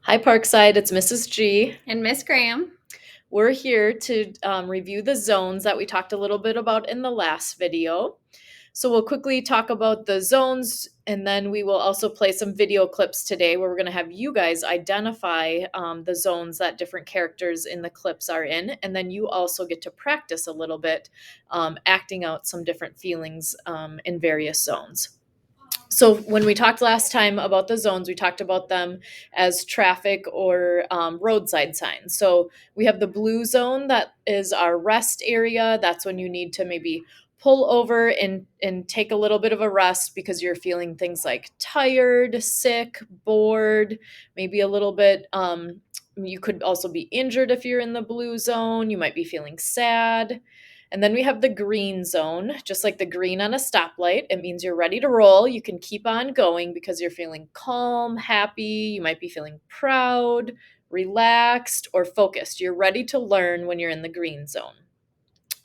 Hi, Parkside. It's Mrs. G. And Miss Graham. We're here to review the zones that we talked a little bit about in the last video. So we'll quickly talk about the zones, and then we will also play some video clips today where we're going to have you guys identify the zones that different characters in the clips are in, and then you also get to practice a little bit acting out some different feelings in various zones. So when we talked last time about the zones, we talked about them as traffic or roadside signs. So we have the blue zone that is our rest area. That's when you need to maybe pull over and take a little bit of a rest because you're feeling things like tired, sick, bored, maybe a little bit. You could also be injured if you're in the blue zone. You might be feeling sad. And then we have the green zone, just like the green on a stoplight. It means you're ready to roll. You can keep on going because you're feeling calm, happy. You might be feeling proud, relaxed, or focused. You're ready to learn when you're in the green zone.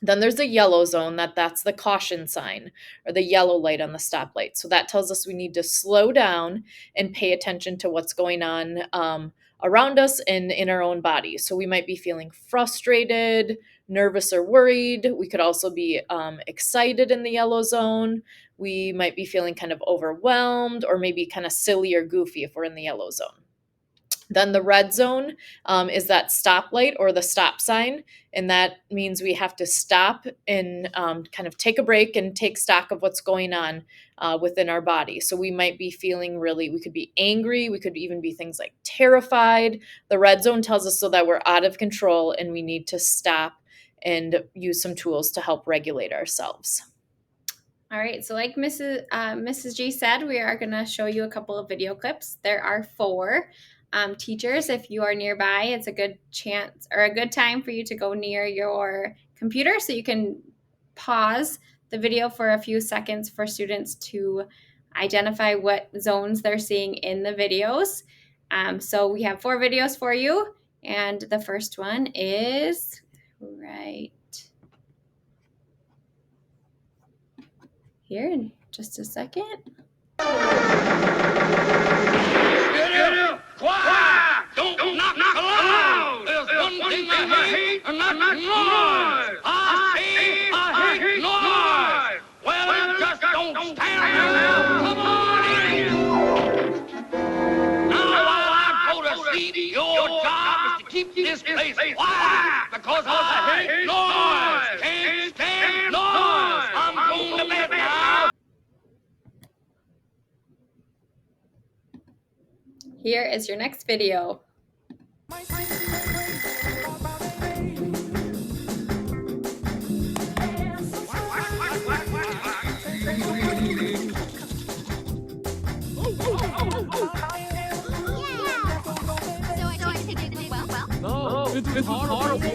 Then there's the yellow zone, that's the caution sign or the yellow light on the stoplight. So that tells us we need to slow down and pay attention to what's going on around us and in our own body. So we might be feeling frustrated, nervous, or worried. We could also be excited in the yellow zone. We might be feeling kind of overwhelmed or maybe kind of silly or goofy if we're in the yellow zone. Then the red zone is that stoplight or the stop sign. And that means we have to stop and kind of take a break and take stock of what's going on within our body. So we might be feeling we could be angry. We could even be things like terrified. The red zone tells us so that we're out of control and we need to stop and use some tools to help regulate ourselves. All right, so like Mrs. G said, we are going to show you a couple of video clips. There are 4. Teachers, if you are nearby, it's a good chance or a good time for you to go near your computer so you can pause the video for a few seconds for students to identify what zones they're seeing in the videos. So we have 4 videos for you, and the first one is right here in just a second. Quiet! Don't knock alone! There's one thing I hate, and that's noise! I hate noise! Well, just don't stand there! Come on in! Now, while I go to sleep, your job is to keep this place quiet, because I hate noise! Can't stand noise! I'm going to bed now! Here is your next video. No, it's horrible.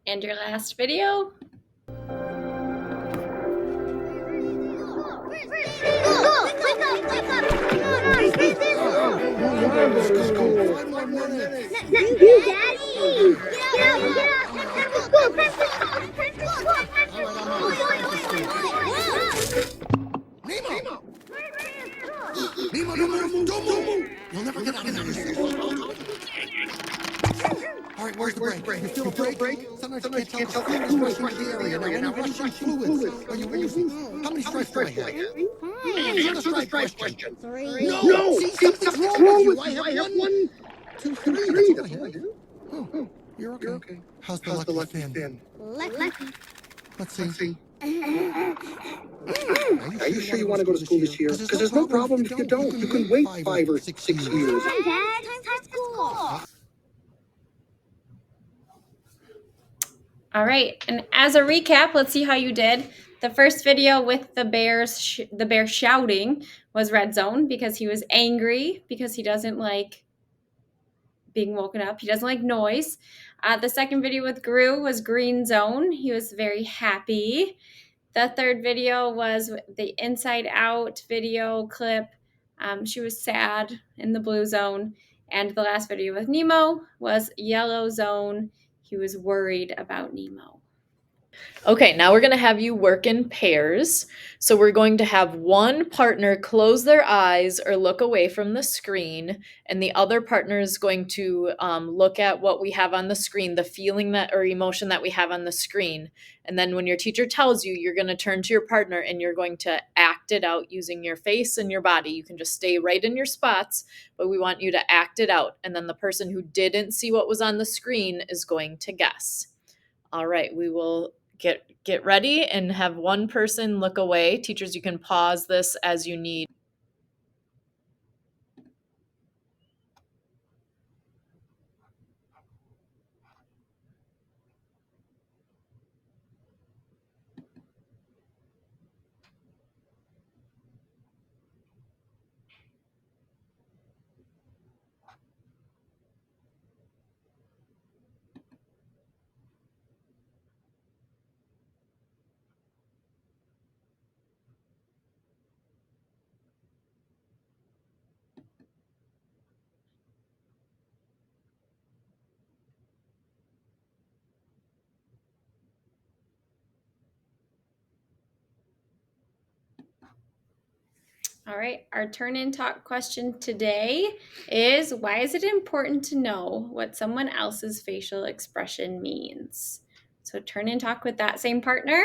And your last video. Nemo, don't move! You'll never get out of there. All right, where's the brake? You feel a brake? Sometimes you can't tell the fluid is rushing to the area. Now, when you're rushing fluids, are you losing? How many stripes do I have? Answer the stripe question. 3. No! See, something's wrong with you. I have 1, 2, 3. That's what I have. Oh, you're okay. How's the lucky fin? Lucky. Let's see. Are you sure you want to go to school this year? Because there's no problem if you don't. You can wait 5 or 6 years. Dad, time for school. All right, and as a recap, let's see how you did. The first video with the bear shouting was red zone because he was angry because he doesn't like being woken up. He doesn't like noise. The second video with Gru was green zone. He was very happy. The third video was the inside out video clip. She was sad in the blue zone. And the last video with Nemo was yellow zone. He was worried about Nemo. Okay, now we're going to have you work in pairs. So we're going to have one partner close their eyes or look away from the screen, and the other partner is going to look at what we have on the screen, the feeling that or emotion that we have on the screen. And then when your teacher tells you, you're going to turn to your partner and you're going to act it out using your face and your body. You can just stay right in your spots, but we want you to act it out. And then the person who didn't see what was on the screen is going to guess. All right, we will get ready and have one person look away. Teachers, you can pause this as you need. All right, our turn in talk question today is, why is it important to know what someone else's facial expression means? So turn in talk with that same partner.